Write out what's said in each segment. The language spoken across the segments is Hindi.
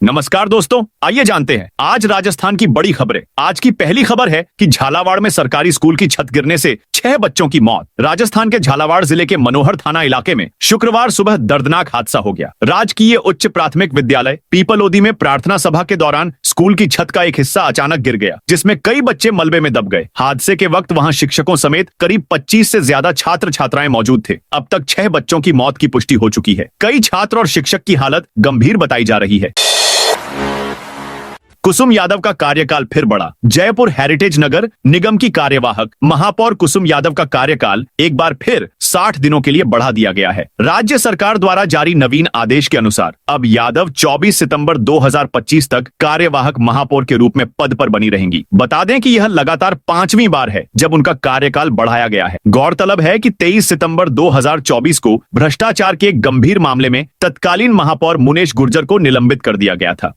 नमस्कार दोस्तों, आइए जानते हैं आज राजस्थान की बड़ी खबरें। आज की पहली खबर है कि झालावाड़ में सरकारी स्कूल की छत गिरने से 6 बच्चों की मौत। राजस्थान के झालावाड़ जिले के मनोहर थाना इलाके में शुक्रवार सुबह दर्दनाक हादसा हो गया। राजकीय उच्च प्राथमिक विद्यालय पीपलोदी में प्रार्थना सभा के दौरान स्कूल की छत का एक हिस्सा अचानक गिर गया, जिसमें कई बच्चे मलबे में दब गए। हादसे के वक्त वहां शिक्षकों समेत करीब 25 से ज्यादा छात्र छात्राएं मौजूद थे। अब तक 6 बच्चों की मौत की पुष्टि हो चुकी है। कई छात्र और शिक्षक की हालत गंभीर बताई जा रही है। कुसुम यादव का कार्यकाल फिर बढ़ा। जयपुर हेरिटेज नगर निगम की कार्यवाहक महापौर कुसुम यादव का कार्यकाल एक बार फिर 60 दिनों के लिए बढ़ा दिया गया है। राज्य सरकार द्वारा जारी नवीन आदेश के अनुसार अब यादव 24 सितंबर 2025 तक कार्यवाहक महापौर के रूप में पद पर बनी रहेंगी। बता दें कि यह लगातार 5वीं बार है जब उनका कार्यकाल बढ़ाया गया है। गौरतलब है कि 23 सितंबर 2024 को भ्रष्टाचार के एक गंभीर मामले में तत्कालीन महापौर मुनेश गुर्जर को निलंबित कर दिया गया था।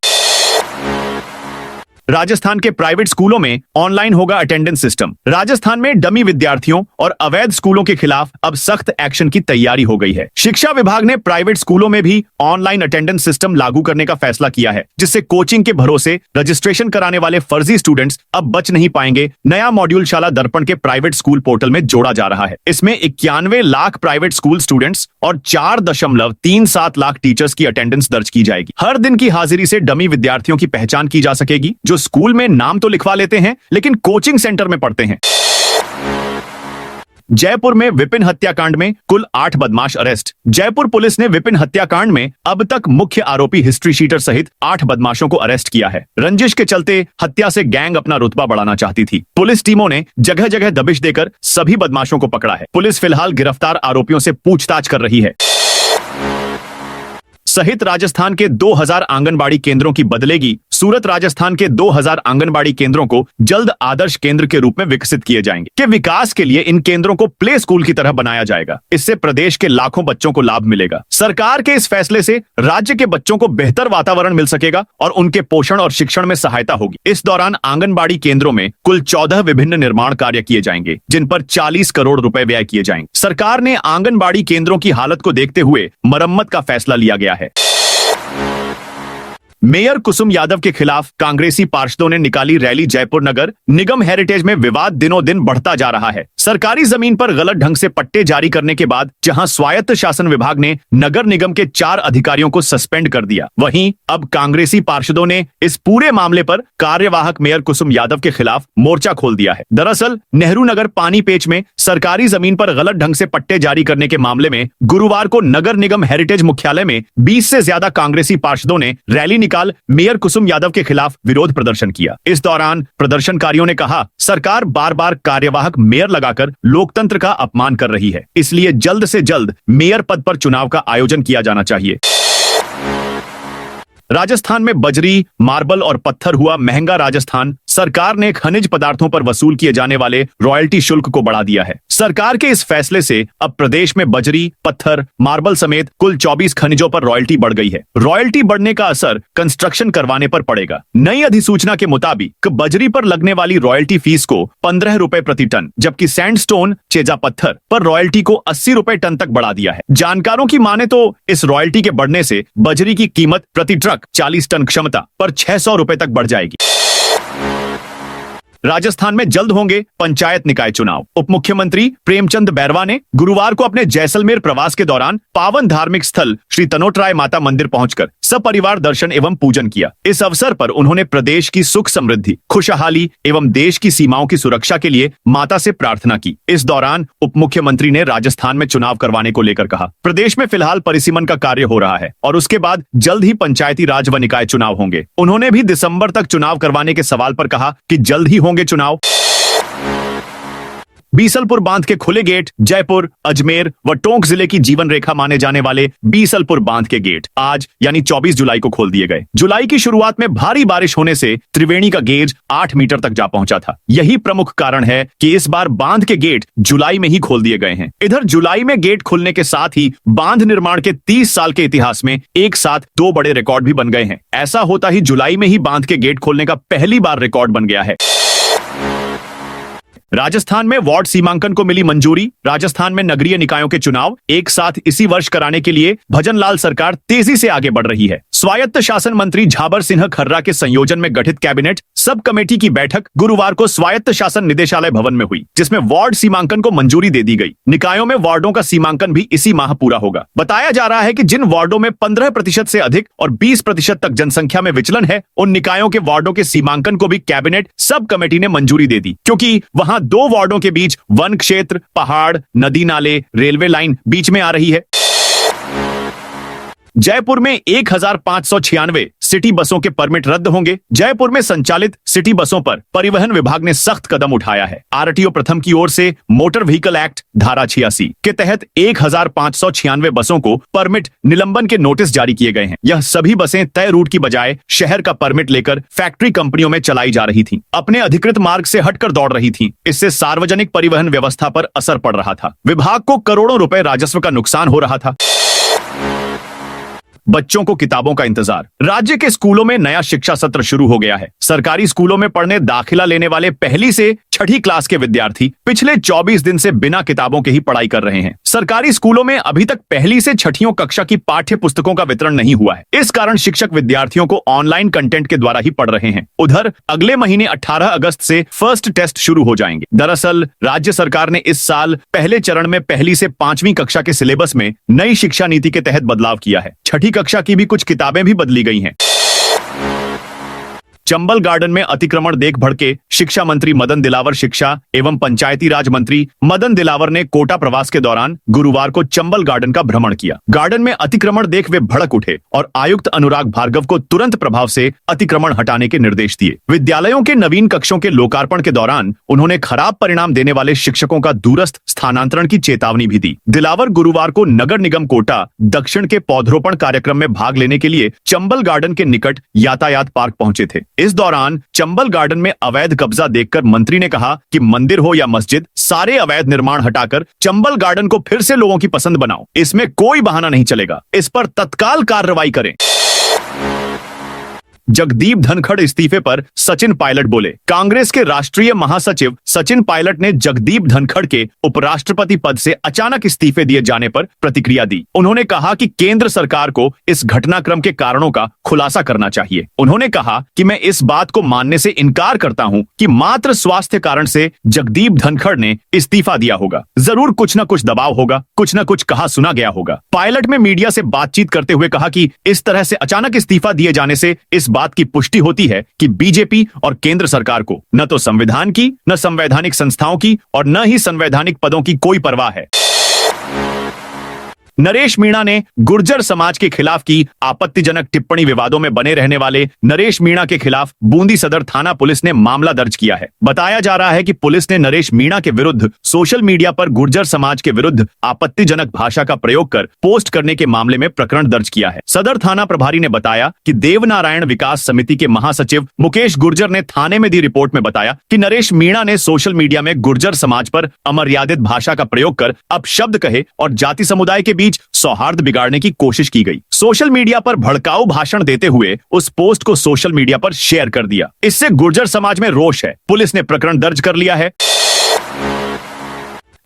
राजस्थान के प्राइवेट स्कूलों में ऑनलाइन होगा अटेंडेंस सिस्टम। राजस्थान में डमी विद्यार्थियों और अवैध स्कूलों के खिलाफ अब सख्त एक्शन की तैयारी हो गई है। शिक्षा विभाग ने प्राइवेट स्कूलों में भी ऑनलाइन अटेंडेंस सिस्टम लागू करने का फैसला किया है, जिससे कोचिंग के भरोसे रजिस्ट्रेशन कराने वाले फर्जी स्टूडेंट्स अब बच नहीं पाएंगे। नया मॉड्यूल शाला दर्पण के प्राइवेट स्कूल पोर्टल में जोड़ा जा रहा है। इसमें 91 लाख प्राइवेट स्कूल स्टूडेंट्स और 4.37 लाख टीचर्स की अटेंडेंस दर्ज की जाएगी। हर दिन की हाजिरी से डमी विद्यार्थियों की पहचान की जा सकेगी, जो स्कूल में नाम तो लिखवा लेते हैं लेकिन कोचिंग सेंटर में पढ़ते हैं। जयपुर में विपिन हत्याकांड में कुल 8 बदमाश अरेस्ट। जयपुर पुलिस ने विपिन हत्याकांड में अब तक मुख्य आरोपी हिस्ट्री शीटर सहित 8 बदमाशों को अरेस्ट किया है। रंजिश के चलते हत्या से गैंग अपना रुतबा बढ़ाना चाहती थी। पुलिस टीमों ने जगह जगह दबिश देकर सभी बदमाशों को पकड़ा है। पुलिस फिलहाल गिरफ्तार आरोपियों से पूछताछ कर रही है। सहित राजस्थान के 2000 आंगनबाड़ी केंद्रों की बदलेगी। सूरत राजस्थान के 2000 आंगनबाड़ी केंद्रों को जल्द आदर्श केंद्र के रूप में विकसित किए जाएंगे। के विकास के लिए इन केंद्रों को प्ले स्कूल की तरह बनाया जाएगा। इससे प्रदेश के लाखों बच्चों को लाभ मिलेगा। सरकार के इस फैसले से राज्य के बच्चों को बेहतर वातावरण मिल सकेगा और उनके पोषण और शिक्षण में सहायता होगी। इस दौरान आंगनबाड़ी केंद्रों में कुल 14 विभिन्न निर्माण कार्य किए जाएंगे, जिन पर 40 करोड़ रुपए व्यय किए जाएंगे। सरकार ने आंगनबाड़ी केंद्रों की हालत को देखते हुए मरम्मत का फैसला लिया गया है। मेयर कुसुम यादव के खिलाफ कांग्रेसी पार्षदों ने निकाली रैली। जयपुर नगर निगम हेरिटेज में विवाद दिनों दिन बढ़ता जा रहा है। सरकारी जमीन पर गलत ढंग से पट्टे जारी करने के बाद जहां स्वायत्त शासन विभाग ने नगर निगम के 4 अधिकारियों को सस्पेंड कर दिया, वहीं अब कांग्रेसी पार्षदों ने इस पूरे मामले पर कार्यवाहक मेयर कुसुम यादव के खिलाफ मोर्चा खोल दिया है। दरअसल नेहरू नगर पानी पेच में सरकारी जमीन पर गलत ढंग से पट्टे जारी करने के मामले में गुरुवार को नगर निगम हेरिटेज मुख्यालय में 20 से ज्यादा कांग्रेसी पार्षदों ने रैली निकाल मेयर कुसुम यादव के खिलाफ विरोध प्रदर्शन किया। इस दौरान प्रदर्शनकारियों ने कहा, सरकार बार बार कार्यवाहक मेयर लगाकर लोकतंत्र का अपमान कर रही है, इसलिए जल्द से जल्द मेयर पद पर चुनाव का आयोजन किया जाना चाहिए। राजस्थान में बजरी, मार्बल और पत्थर हुआ महंगा। राजस्थान सरकार ने खनिज पदार्थों पर वसूल किए जाने वाले रॉयल्टी शुल्क को बढ़ा दिया है। सरकार के इस फैसले से अब प्रदेश में बजरी, पत्थर, मार्बल समेत कुल 24 खनिजों पर रॉयल्टी बढ़ गई है। रॉयल्टी बढ़ने का असर कंस्ट्रक्शन करवाने पर पड़ेगा। नई अधिसूचना के मुताबिक बजरी पर लगने वाली रॉयल्टी फीस को 15 रुपए प्रति टन, जबकि सैंडस्टोन, चेजा पत्थर पर रॉयल्टी को 80 रुपए टन तक बढ़ा दिया है। जानकारों की माने तो इस रॉयल्टी के बढ़ने से बजरी की कीमत प्रति ट्रक 40 टन क्षमता पर 600 रुपए तक बढ़ जाएगी। राजस्थान में जल्द होंगे पंचायत निकाय चुनाव। उप मुख्यमंत्री प्रेमचंद बैरवा ने गुरुवार को अपने जैसलमेर प्रवास के दौरान पावन धार्मिक स्थल श्री तनोटराय माता मंदिर पहुंचकर सपरिवार दर्शन एवं पूजन किया। इस अवसर पर उन्होंने प्रदेश की सुख समृद्धि, खुशहाली एवं देश की सीमाओं की सुरक्षा के लिए माता से प्रार्थना की। इस दौरान उप मुख्यमंत्री ने राजस्थान में चुनाव करवाने को लेकर कहा, प्रदेश में फिलहाल परिसीमन का कार्य हो रहा है और उसके बाद जल्द ही पंचायती राज व निकाय चुनाव होंगे। उन्होंने भी दिसंबर तक चुनाव करवाने के सवाल पर कहा कि जल्द ही होंगे चुनाव। बीसलपुर बांध के खुले गेट। जयपुर, अजमेर व टोंक जिले की जीवन रेखा माने जाने वाले बीसलपुर बांध के गेट आज यानी 24 जुलाई को खोल दिए गए। जुलाई की शुरुआत में भारी बारिश होने से त्रिवेणी का गेज 8 मीटर तक जा पहुंचा था। यही प्रमुख कारण है कि इस बार बांध के गेट जुलाई में ही खोल दिए गए हैं। इधर जुलाई में गेट खुलने के साथ ही बांध निर्माण के 30 साल के इतिहास में एक साथ 2 बड़े रिकॉर्ड भी बन गए हैं। ऐसा होता ही जुलाई में ही बांध के गेट खोलने का पहली बार रिकॉर्ड बन गया है। राजस्थान में वार्ड सीमांकन को मिली मंजूरी। राजस्थान में नगरीय निकायों के चुनाव एक साथ इसी वर्ष कराने के लिए भजनलाल सरकार तेजी से आगे बढ़ रही है। स्वायत्त शासन मंत्री झाबर सिंह खर्रा के संयोजन में गठित कैबिनेट सब कमेटी की बैठक गुरुवार को स्वायत्त शासन निदेशालय भवन में हुई, जिसमें वार्ड सीमांकन को मंजूरी दे दी गई। निकायों में वार्डों का सीमांकन भी इसी माह पूरा होगा। बताया जा रहा है कि जिन वार्डों में 15% से अधिक और 20% तक जनसंख्या में विचलन है, उन निकायों के वार्डों के सीमांकन को भी कैबिनेट सब कमेटी ने मंजूरी दे दी, क्योंकि वहां 2 वार्डों के बीच वन क्षेत्र, पहाड़, नदी नाले, रेलवे लाइन बीच में आ रही है। जयपुर में 1596 सिटी बसों के परमिट रद्द होंगे। जयपुर में संचालित सिटी बसों पर परिवहन विभाग ने सख्त कदम उठाया है। आरटीओ प्रथम की ओर से मोटर व्हीकल एक्ट धारा 86 के तहत 1596 बसों को परमिट निलंबन के नोटिस जारी किए गए हैं। यह सभी बसें तय रूट की बजाय शहर का परमिट लेकर फैक्ट्री कंपनियों में चलाई जा रही थीं। अपने अधिकृत मार्ग से हटकर दौड़ रही थीं। इससे सार्वजनिक परिवहन व्यवस्था पर असर पड़ रहा था। विभाग को करोड़ों रुपए राजस्व का नुकसान हो रहा था। बच्चों को किताबों का इंतजार। राज्य के स्कूलों में नया शिक्षा सत्र शुरू हो गया है। सरकारी स्कूलों में पढ़ने दाखिला लेने वाले पहली से छठी क्लास के विद्यार्थी पिछले 24 दिन से बिना किताबों के ही पढ़ाई कर रहे हैं। सरकारी स्कूलों में अभी तक पहली से छठियों कक्षा की पाठ्य पुस्तकों का वितरण नहीं हुआ है। इस कारण शिक्षक विद्यार्थियों को ऑनलाइन कंटेंट के द्वारा ही पढ़ रहे हैं। उधर अगले महीने 18 अगस्त से फर्स्ट टेस्ट शुरू हो जाएंगे। दरअसल राज्य सरकार ने इस साल पहले चरण में पहली से 5वीं कक्षा के सिलेबस में नई शिक्षा नीति के तहत बदलाव किया है। छठी कक्षा की भी कुछ किताबें भी बदली गई हैं। चंबल गार्डन में अतिक्रमण देख भड़के शिक्षा मंत्री मदन दिलावर। शिक्षा एवं पंचायती राज मंत्री मदन दिलावर ने कोटा प्रवास के दौरान गुरुवार को चंबल गार्डन का भ्रमण किया। गार्डन में अतिक्रमण देख वे भड़क उठे और आयुक्त अनुराग भार्गव को तुरंत प्रभाव से अतिक्रमण हटाने के निर्देश दिए। विद्यालयों के नवीन कक्षों के लोकार्पण के दौरान उन्होंने खराब परिणाम देने वाले शिक्षकों का दूरस्थ स्थानांतरण की चेतावनी भी दी। दिलावर गुरुवार को नगर निगम कोटा दक्षिण के पौधरोपण कार्यक्रम में भाग लेने के लिए चंबल गार्डन के निकट यातायात पार्क पहुंचे थे। इस दौरान चंबल गार्डन में अवैध कब्जा देखकर मंत्री ने कहा कि मंदिर हो या मस्जिद, सारे अवैध निर्माण हटाकर चंबल गार्डन को फिर से लोगों की पसंद बनाओ। इसमें कोई बहाना नहीं चलेगा। इस पर तत्काल कार्रवाई करें। जगदीप धनखड़ इस्तीफे पर सचिन पायलट बोले। कांग्रेस के राष्ट्रीय महासचिव सचिन पायलट ने जगदीप धनखड़ के उपराष्ट्रपति पद से अचानक इस्तीफे दिए जाने पर प्रतिक्रिया दी। उन्होंने कहा कि केंद्र सरकार को इस घटनाक्रम के कारणों का खुलासा करना चाहिए। उन्होंने कहा कि मैं इस बात को मानने से इनकार करता हूं कि मात्र स्वास्थ्य कारण से जगदीप धनखड़ ने इस्तीफा दिया होगा। जरूर कुछ न कुछ दबाव होगा, कुछ न कुछ कहा सुना गया होगा। पायलट में मीडिया से बातचीत करते हुए कहा कि इस तरह से अचानक इस्तीफा दिए जाने से इस बात की पुष्टि होती है कि बीजेपी और केंद्र सरकार को न तो संविधान की, न संवैधानिक संस्थाओं की और न ही संवैधानिक पदों की कोई परवाह है। नरेश मीणा ने गुर्जर समाज के खिलाफ की आपत्तिजनक टिप्पणी। विवादों में बने रहने वाले नरेश मीणा के खिलाफ बूंदी सदर थाना पुलिस ने मामला दर्ज किया है। बताया जा रहा है कि पुलिस ने नरेश मीणा के विरुद्ध सोशल मीडिया पर गुर्जर समाज के विरुद्ध आपत्तिजनक भाषा का प्रयोग कर पोस्ट करने के मामले में प्रकरण दर्ज किया है। सदर थाना प्रभारी ने बताया कि देवनारायण विकास समिति के महासचिव मुकेश गुर्जर ने थाने में दी रिपोर्ट में बताया कि नरेश मीणा ने सोशल मीडिया में गुर्जर समाज पर अमर्यादित भाषा का प्रयोग कर अपशब्द कहे और जाति समुदाय के बीच सौहार्द बिगाड़ने की कोशिश की गई। सोशल मीडिया पर भड़काऊ भाषण देते हुए उस पोस्ट को सोशल मीडिया पर शेयर कर दिया। इससे गुर्जर समाज में रोष है। पुलिस ने प्रकरण दर्ज कर लिया है।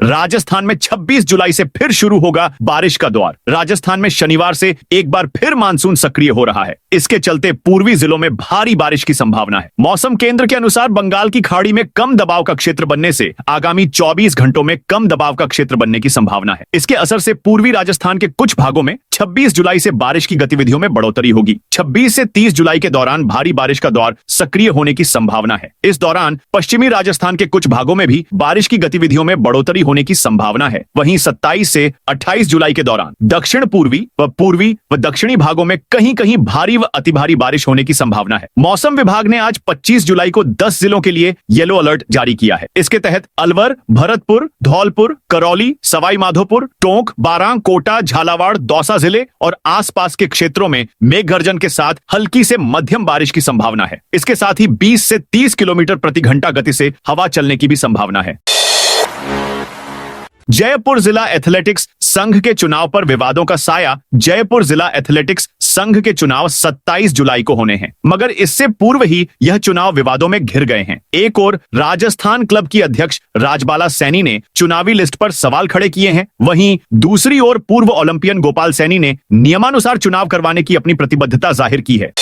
राजस्थान में 26 जुलाई से फिर शुरू होगा बारिश का दौर। राजस्थान में शनिवार से एक बार फिर मानसून सक्रिय हो रहा है। इसके चलते पूर्वी जिलों में भारी बारिश की संभावना है। मौसम केंद्र के अनुसार बंगाल की खाड़ी में कम दबाव का क्षेत्र बनने से आगामी 24 घंटों में कम दबाव का क्षेत्र बनने की संभावना है। इसके असर से पूर्वी राजस्थान के कुछ भागों में 26 जुलाई से बारिश की गतिविधियों में बढ़ोतरी होगी। 26 से 30 जुलाई के दौरान भारी बारिश का दौर सक्रिय होने की संभावना है। इस दौरान पश्चिमी राजस्थान के कुछ भागों में भी बारिश की गतिविधियों में बढ़ोतरी होने की संभावना है। वहीं 27 से 28 जुलाई के दौरान दक्षिण पूर्वी व दक्षिणी भागों में कहीं कहीं भारी व अति भारी बारिश होने की संभावना है। मौसम विभाग ने आज 25 जुलाई को 10 जिलों के लिए येलो अलर्ट जारी किया है। इसके तहत अलवर, भरतपुर, धौलपुर, करौली, सवाई माधोपुर, टोंक, बारां, कोटा, झालावाड़, दौसा जिले और आसपास के क्षेत्रों में मेघ गर्जन के साथ हल्की से मध्यम बारिश की संभावना है। इसके साथ ही 20 से 30 किलोमीटर प्रति घंटा गति से हवा चलने की भी संभावना है। जयपुर जिला एथलेटिक्स संघ के चुनाव पर विवादों का साया। जयपुर जिला एथलेटिक्स संघ के चुनाव 27 जुलाई को होने हैं, मगर इससे पूर्व ही यह चुनाव विवादों में घिर गए हैं। एक ओर राजस्थान क्लब की अध्यक्ष राजबाला सैनी ने चुनावी लिस्ट पर सवाल खड़े किए हैं, वहीं दूसरी ओर पूर्व ओलंपियन गोपाल सैनी ने नियमानुसार चुनाव करवाने की अपनी प्रतिबद्धता जाहिर की है।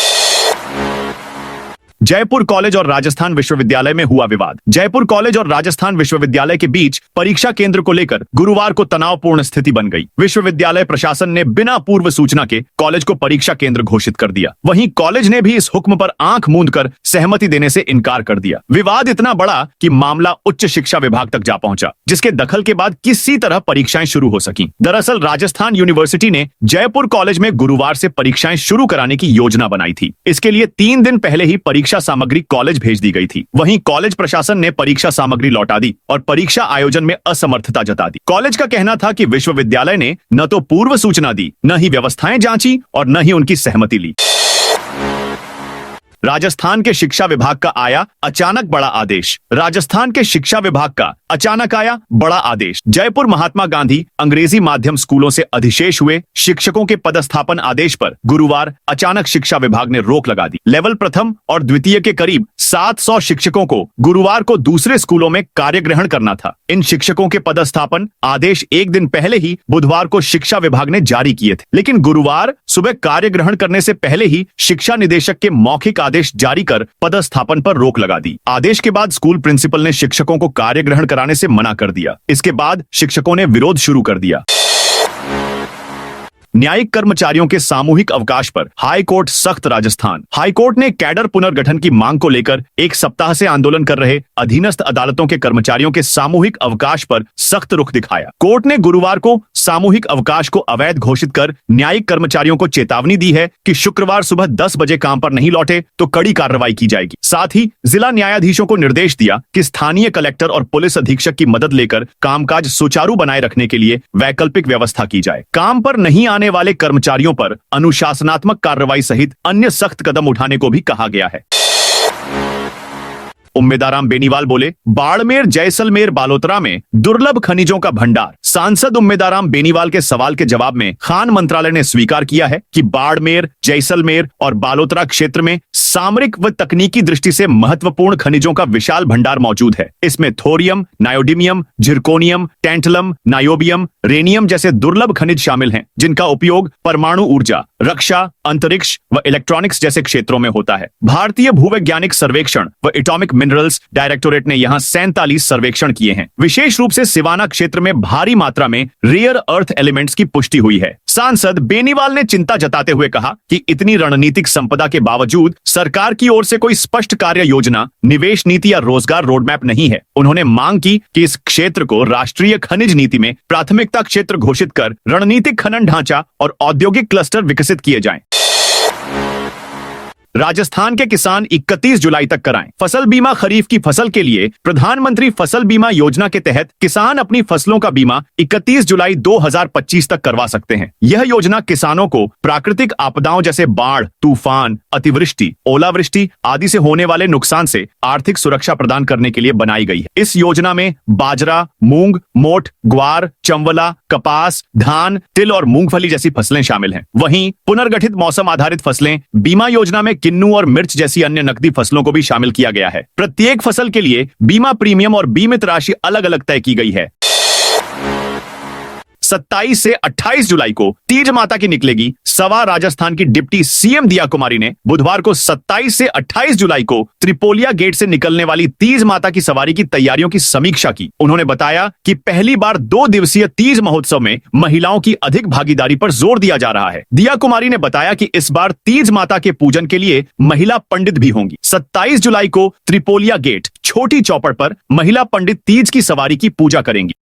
जयपुर कॉलेज और राजस्थान विश्वविद्यालय में हुआ विवाद। जयपुर कॉलेज और राजस्थान विश्वविद्यालय के बीच परीक्षा केंद्र को लेकर गुरुवार को तनावपूर्ण स्थिति बन गई। विश्वविद्यालय प्रशासन ने बिना पूर्व सूचना के कॉलेज को परीक्षा केंद्र घोषित कर दिया। वहीं कॉलेज ने भी इस हुक्म पर आंख मूंदकर सहमति देने से इनकार कर दिया। विवाद इतना बड़ा कि मामला उच्च शिक्षा विभाग तक जा पहुंचा, जिसके दखल के बाद किसी तरह परीक्षाएं शुरू हो सकी। दरअसल राजस्थान यूनिवर्सिटी ने जयपुर कॉलेज में गुरुवार से परीक्षाएं शुरू कराने की योजना बनाई थी। इसके लिए 3 दिन पहले ही परीक्षा सामग्री कॉलेज भेज दी गई थी। वहीं कॉलेज प्रशासन ने परीक्षा सामग्री लौटा दी और परीक्षा आयोजन में असमर्थता जता दी। कॉलेज का कहना था कि विश्वविद्यालय ने न तो पूर्व सूचना दी, न ही व्यवस्थाएं जांची और न ही उनकी सहमति ली। राजस्थान के शिक्षा विभाग का आया अचानक बड़ा आदेश। राजस्थान के शिक्षा विभाग का अचानक आया बड़ा आदेश। जयपुर महात्मा गांधी अंग्रेजी माध्यम स्कूलों से अधिशेष हुए शिक्षकों के पदस्थापन आदेश पर गुरुवार अचानक शिक्षा विभाग ने रोक लगा दी। लेवल प्रथम और द्वितीय के करीब 700 शिक्षकों को गुरुवार को दूसरे स्कूलों में कार्य ग्रहण करना था। इन शिक्षकों के पदस्थापन आदेश एक दिन पहले ही बुधवार को शिक्षा विभाग ने जारी किए थे, लेकिन गुरुवार सुबह कार्य ग्रहण करने से पहले ही शिक्षा निदेशक के मौखिक आदेश जारी कर पदस्थापन पर रोक लगा दी। आदेश के बाद स्कूल प्रिंसिपल ने शिक्षकों को कार्य ग्रहण कराने से मना कर दिया। इसके बाद शिक्षकों ने विरोध शुरू कर दिया। न्यायिक कर्मचारियों के सामूहिक अवकाश पर हाई कोर्ट सख्त। राजस्थान हाई कोर्ट ने कैडर पुनर्गठन की मांग को लेकर एक सप्ताह से आंदोलन कर रहे अधीनस्थ अदालतों के कर्मचारियों के सामूहिक अवकाश पर सख्त रुख दिखाया। कोर्ट ने गुरुवार को सामूहिक अवकाश को अवैध घोषित कर न्यायिक कर्मचारियों को चेतावनी दी है कि शुक्रवार सुबह 10 बजे काम पर नहीं लौटे तो कड़ी कार्रवाई की जाएगी। साथ ही जिला न्यायाधीशों को निर्देश दिया कि स्थानीय कलेक्टर और पुलिस अधीक्षक की मदद लेकर कामकाज सुचारू बनाए रखने के लिए वैकल्पिक व्यवस्था की जाए। काम पर नहीं आने वाले कर्मचारियों पर अनुशासनात्मक कार्रवाई सहित अन्य सख्त कदम उठाने को भी कहा गया है। उम्मेदाराम बेनीवाल बोले, बाड़मेर जैसलमेर बालोतरा में दुर्लभ खनिजों का भंडार। सांसद उम्मेदाराम बेनीवाल के सवाल के जवाब में खान मंत्रालय ने स्वीकार किया है कि बाड़मेर, जैसलमेर और बालोतरा क्षेत्र में सामरिक व तकनीकी दृष्टि से महत्वपूर्ण खनिजों का विशाल भंडार मौजूद है। इसमें thorium, neodymium, zirconium, tantalum, niobium, rhenium जैसे दुर्लभ खनिज शामिल हैं, जिनका उपयोग परमाणु ऊर्जा, रक्षा, अंतरिक्ष व इलेक्ट्रॉनिक्स जैसे क्षेत्रों में होता है। भारतीय भूवैज्ञानिक सर्वेक्षण व एटॉमिक मिनरल्स डायरेक्टोरेट ने यहाँ 47 सर्वेक्षण किए हैं। विशेष रूप से सिवाना क्षेत्र में भारी मात्रा में रेयर अर्थ एलिमेंट्स की पुष्टि हुई है। सांसद बेनीवाल ने चिंता जताते हुए कहा कि इतनी रणनीतिक संपदा के बावजूद सरकार की ओर से कोई स्पष्ट कार्य योजना, निवेश नीति या रोजगार रोडमैप नहीं है। उन्होंने मांग की कि इस क्षेत्र को राष्ट्रीय खनिज नीति में प्राथमिकता क्षेत्र घोषित कर रणनीतिक खनन ढांचा और औद्योगिक क्लस्टर विकसित किए जाएं। राजस्थान के किसान 31 जुलाई तक कराएं फसल बीमा। खरीफ की फसल के लिए प्रधानमंत्री फसल बीमा योजना के तहत किसान अपनी फसलों का बीमा 31 जुलाई 2025 तक करवा सकते हैं। यह योजना किसानों को प्राकृतिक आपदाओं जैसे बाढ़, तूफान, अतिवृष्टि, ओलावृष्टि आदि से होने वाले नुकसान से आर्थिक सुरक्षा प्रदान करने के लिए बनाई गई है। इस योजना में बाजरा, मूंग, मोठ, ग्वार, चंवला, कपास, धान, तिल और मूंगफली जैसी फसलें शामिल हैं। वहीं पुनर्गठित मौसम आधारित फसलें बीमा योजना में किन्नू और मिर्च जैसी अन्य नकदी फसलों को भी शामिल किया गया है। प्रत्येक फसल के लिए बीमा प्रीमियम और बीमित राशि अलग अलग तय की गई है। 27 से 28 जुलाई को तीज माता की निकलेगी सवा। राजस्थान की डिप्टी सीएम दिया कुमारी ने बुधवार को 27 से 28 जुलाई को त्रिपोलिया गेट से निकलने वाली तीज माता की सवारी की तैयारियों की समीक्षा की। उन्होंने बताया कि पहली बार 2 दिवसीय तीज महोत्सव में महिलाओं की अधिक भागीदारी पर जोर दिया जा रहा है। दिया कुमारी ने बताया कि इस बार तीज माता के पूजन के लिए महिला पंडित भी होंगी। 27 जुलाई को त्रिपोलिया गेट छोटी चौपड़ पर महिला पंडित तीज की सवारी की पूजा करेंगी।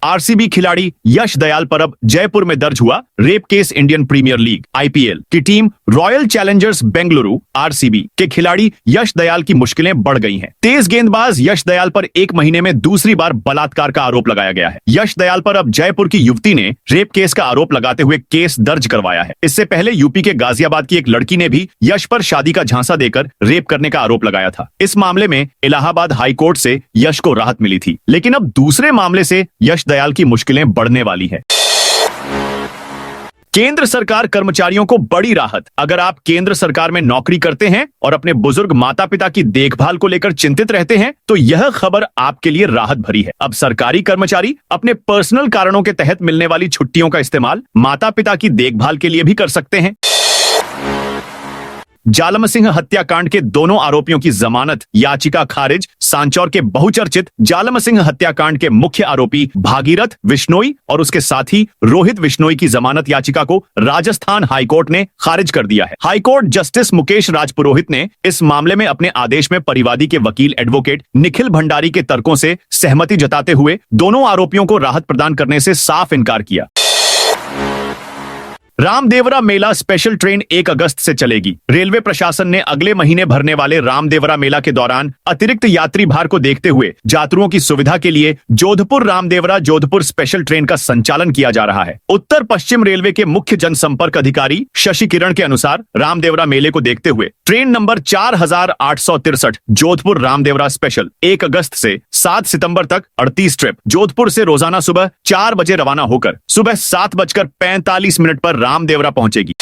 आरसीबी खिलाड़ी यश दयाल पर अब जयपुर में दर्ज हुआ rape case. Indian premier league IPL की team royal challengers Bengaluru RCB के खिलाड़ी यश दयाल की मुश्किलें बढ़ गई हैं। तेज गेंदबाज यश दयाल पर 1 महीने में दूसरी बार बलात्कार का आरोप लगाया गया है। यश दयाल पर अब जयपुर की युवती ने रेप केस का आरोप लगाते हुए केस दर्ज करवाया है। इससे पहले यूपी के गाजियाबाद की एक लड़की ने भी यश पर शादी का झांसा देकर रेप करने का आरोप लगाया था। इस मामले में इलाहाबाद हाईकोर्ट से यश को राहत मिली थी, लेकिन अब दूसरे मामले से यश दयाल की मुश्किलें बढ़ने वाली है। केंद्र सरकार कर्मचारियों को बड़ी राहत। अगर आप केंद्र सरकार में नौकरी करते हैं और अपने बुजुर्ग माता पिता की देखभाल को लेकर चिंतित रहते हैं तो यह खबर आपके लिए राहत भरी है। अब सरकारी कर्मचारी अपने पर्सनल कारणों के तहत मिलने वाली छुट्टियों का इस्तेमाल माता पिता की देखभाल के लिए भी कर सकते हैं। जालम सिंह हत्याकांड के दोनों आरोपियों की जमानत याचिका खारिज। सांचौर के बहुचर्चित जालम सिंह हत्याकांड के मुख्य आरोपी भागीरथ विश्नोई और उसके साथी रोहित विश्नोई की जमानत याचिका को राजस्थान हाईकोर्ट ने खारिज कर दिया है। हाईकोर्ट जस्टिस मुकेश राजपुरोहित ने इस मामले में अपने आदेश में परिवादी के वकील एडवोकेट निखिल भंडारी के तर्कों से सहमति जताते हुए दोनों आरोपियों को राहत प्रदान करने से साफ इनकार किया। रामदेवरा मेला स्पेशल ट्रेन 1 अगस्त से चलेगी। रेलवे प्रशासन ने अगले महीने भरने वाले रामदेवरा मेला के दौरान अतिरिक्त यात्री भार को देखते हुए यात्रियों की सुविधा के लिए जोधपुर रामदेवरा जोधपुर स्पेशल ट्रेन का संचालन किया जा रहा है। उत्तर पश्चिम रेलवे के मुख्य जनसंपर्क अधिकारी शशि किरण के अनुसार रामदेवरा मेले को देखते हुए train number 4863 Jodhpur Ramdevra special 1 अगस्त से 7 सितंबर तक 38 ट्रिप जोधपुर से रोजाना सुबह 4 बजे रवाना होकर सुबह 7:45 पर रामदेवरा पहुंचेगी।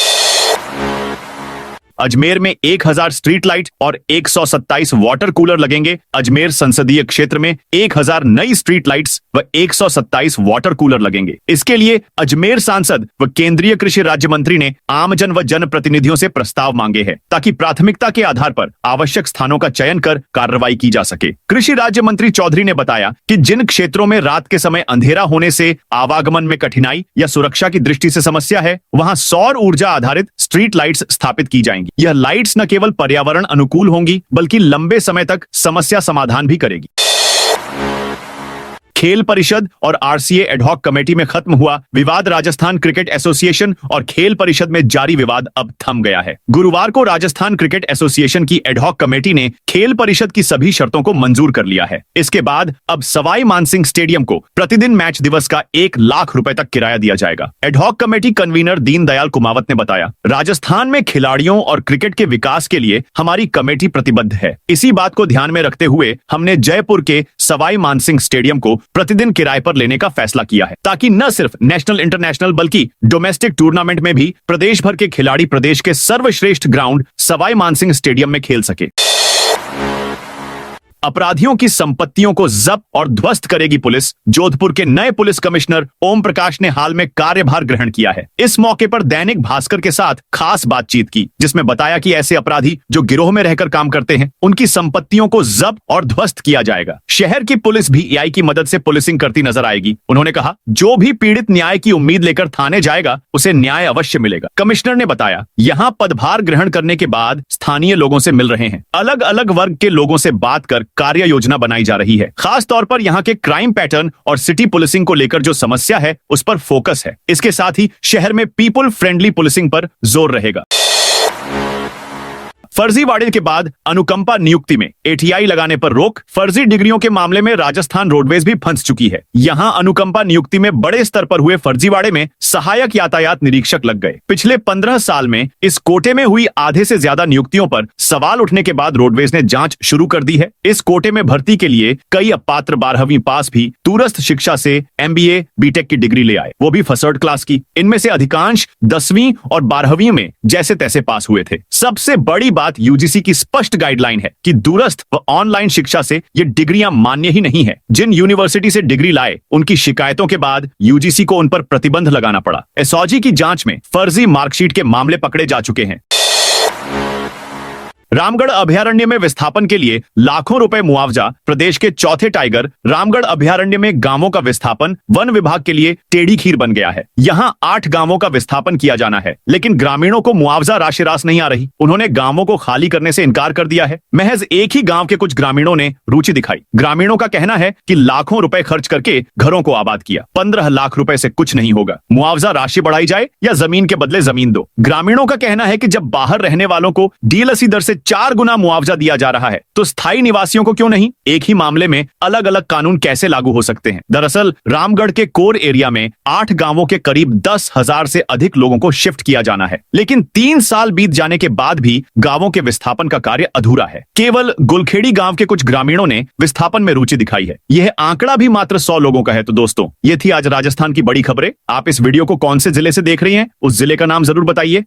अजमेर में 1000 स्ट्रीट लाइट और 127 वाटर कूलर लगेंगे। अजमेर संसदीय क्षेत्र में 1000 नई स्ट्रीट लाइट्स व 127 वाटर कूलर लगेंगे। इसके लिए अजमेर सांसद व केंद्रीय कृषि राज्य मंत्री ने आमजन व जनप्रतिनिधियों से प्रस्ताव मांगे हैं ताकि प्राथमिकता के आधार पर आवश्यक स्थानों का चयन कर कार्रवाई की जा सके। कृषि राज्य मंत्री चौधरी ने बताया कि जिन क्षेत्रों में रात के समय अंधेरा होने से आवागमन में कठिनाई या सुरक्षा की दृष्टि से समस्या है वहां सौर ऊर्जा आधारित स्ट्रीट लाइट्स स्थापित की जाएंगी। यह लाइट्स न केवल पर्यावरण अनुकूल होंगी बल्कि लंबे समय तक समस्या समाधान भी करेगी। खेल परिषद और आरसीए एडहॉक कमेटी में खत्म हुआ विवाद। राजस्थान क्रिकेट एसोसिएशन और खेल परिषद में जारी विवाद अब थम गया है। गुरुवार को राजस्थान क्रिकेट एसोसिएशन की एडहॉक कमेटी ने खेल परिषद की सभी शर्तों को मंजूर कर लिया है। इसके बाद अब सवाई मानसिंह स्टेडियम को प्रतिदिन मैच दिवस का 1 लाख रुपए तक किराया दिया जाएगा। Ad hoc committee convener Deendayal Kumawat ने बताया, राजस्थान में खिलाड़ियों और क्रिकेट के विकास के लिए हमारी कमेटी प्रतिबद्ध है। इसी बात को ध्यान में रखते हुए हमने जयपुर के सवाई मानसिंह स्टेडियम को प्रतिदिन किराए पर लेने का फैसला किया है ताकि न सिर्फ नेशनल इंटरनेशनल बल्कि डोमेस्टिक टूर्नामेंट में भी प्रदेश भर के खिलाड़ी प्रदेश के सर्वश्रेष्ठ ग्राउंड सवाई मानसिंह स्टेडियम में खेल सके। अपराधियों की संपत्तियों को जब्त और ध्वस्त करेगी पुलिस। जोधपुर के नए पुलिस कमिश्नर ओम प्रकाश ने हाल में कार्यभार ग्रहण किया है। इस मौके पर दैनिक भास्कर के साथ खास बातचीत की जिसमें बताया कि ऐसे अपराधी जो गिरोह में रहकर काम करते हैं उनकी संपत्तियों को जब्त और ध्वस्त किया जाएगा। शहर की पुलिस भी एआई की मदद से पुलिसिंग करती नजर आएगी। उन्होंने कहा, जो भी पीड़ित न्याय की उम्मीद लेकर थाने जाएगा उसे न्याय अवश्य मिलेगा। कमिश्नर ने बताया, यहाँ पदभार ग्रहण करने के बाद स्थानीय लोगों से मिल रहे हैं। अलग अलग वर्ग के लोगों से बात कर कार्य योजना बनाई जा रही है। खास तौर पर यहाँ के क्राइम पैटर्न और सिटी पुलिसिंग को लेकर जो समस्या है उस पर फोकस है। इसके साथ ही शहर में पीपल फ्रेंडली पुलिसिंग पर जोर रहेगा। फर्जीवाड़े के बाद अनुकंपा नियुक्ति में एटीआई लगाने पर रोक। फर्जी डिग्रियों के मामले में राजस्थान रोडवेज भी फंस चुकी है। यहां अनुकंपा नियुक्ति में बड़े स्तर पर हुए फर्जीवाड़े में सहायक यातायात निरीक्षक लग गए। पिछले 15 साल में इस कोटे में हुई आधे से ज्यादा नियुक्तियों पर सवाल उठने के बाद रोडवेज ने जांच शुरू कर दी है। इस कोटे में भर्ती के लिए कई अपात्र 12वीं पास भी दूरस्थ शिक्षा से एमबीए बीटेक की डिग्री ले आए, वो भी फर्स्ट क्लास की। इनमें से अधिकांश 10वीं और 12वीं में जैसे तैसे पास हुए थे। सबसे बड़ी बात यूजीसी की स्पष्ट गाइडलाइन है कि दूरस्थ व ऑनलाइन शिक्षा से ये डिग्रियां मान्य ही नहीं है। जिन यूनिवर्सिटी से डिग्री लाए उनकी शिकायतों के बाद यूजीसी को उन पर प्रतिबंध लगाना पड़ा। एसओजी की जांच में फर्जी मार्कशीट के मामले पकड़े जा चुके हैं। रामगढ़ अभयारण्य में विस्थापन के लिए लाखों रुपए मुआवजा। प्रदेश के चौथे टाइगर रामगढ़ अभयारण्य में गांवों का विस्थापन वन विभाग के लिए टेढ़ी खीर बन गया है। यहां 8 गांवों का विस्थापन किया जाना है लेकिन ग्रामीणों को मुआवजा राशि रास नहीं आ रही। उन्होंने गांवों को खाली करने से इनकार कर दिया है। महज एक ही गांव के कुछ ग्रामीणों ने रुचि दिखाई। ग्रामीणों का कहना है कि लाखों रुपए खर्च करके घरों को आबाद किया, 15 लाख रुपए से कुछ नहीं होगा। मुआवजा राशि बढ़ाई जाए या जमीन के बदले जमीन दो। ग्रामीणों का कहना है कि जब बाहर रहने वालों को डीएलसी दर से 4 गुना मुआवजा दिया जा रहा है, तो स्थायी निवासियों को क्यों नहीं? एक ही मामले में अलग अलग कानून कैसे लागू हो सकते हैं? दरअसल रामगढ़ के कोर एरिया में 8 गांवों के करीब 10,000 से अधिक लोगों को शिफ्ट किया जाना है, लेकिन 3 साल बीत जाने के बाद भी गांवों के विस्थापन का कार्य अधूरा है। केवल गुलखेड़ी गांव के कुछ ग्रामीणों ने विस्थापन में रुचि दिखाई है। यह आंकड़ा भी मात्र 100 लोगों का है। तो दोस्तों, ये थी आज राजस्थान की बड़ी खबरें। आप इस वीडियो को कौन से जिले से देख रही हैं, उस जिले का नाम जरूर बताइए।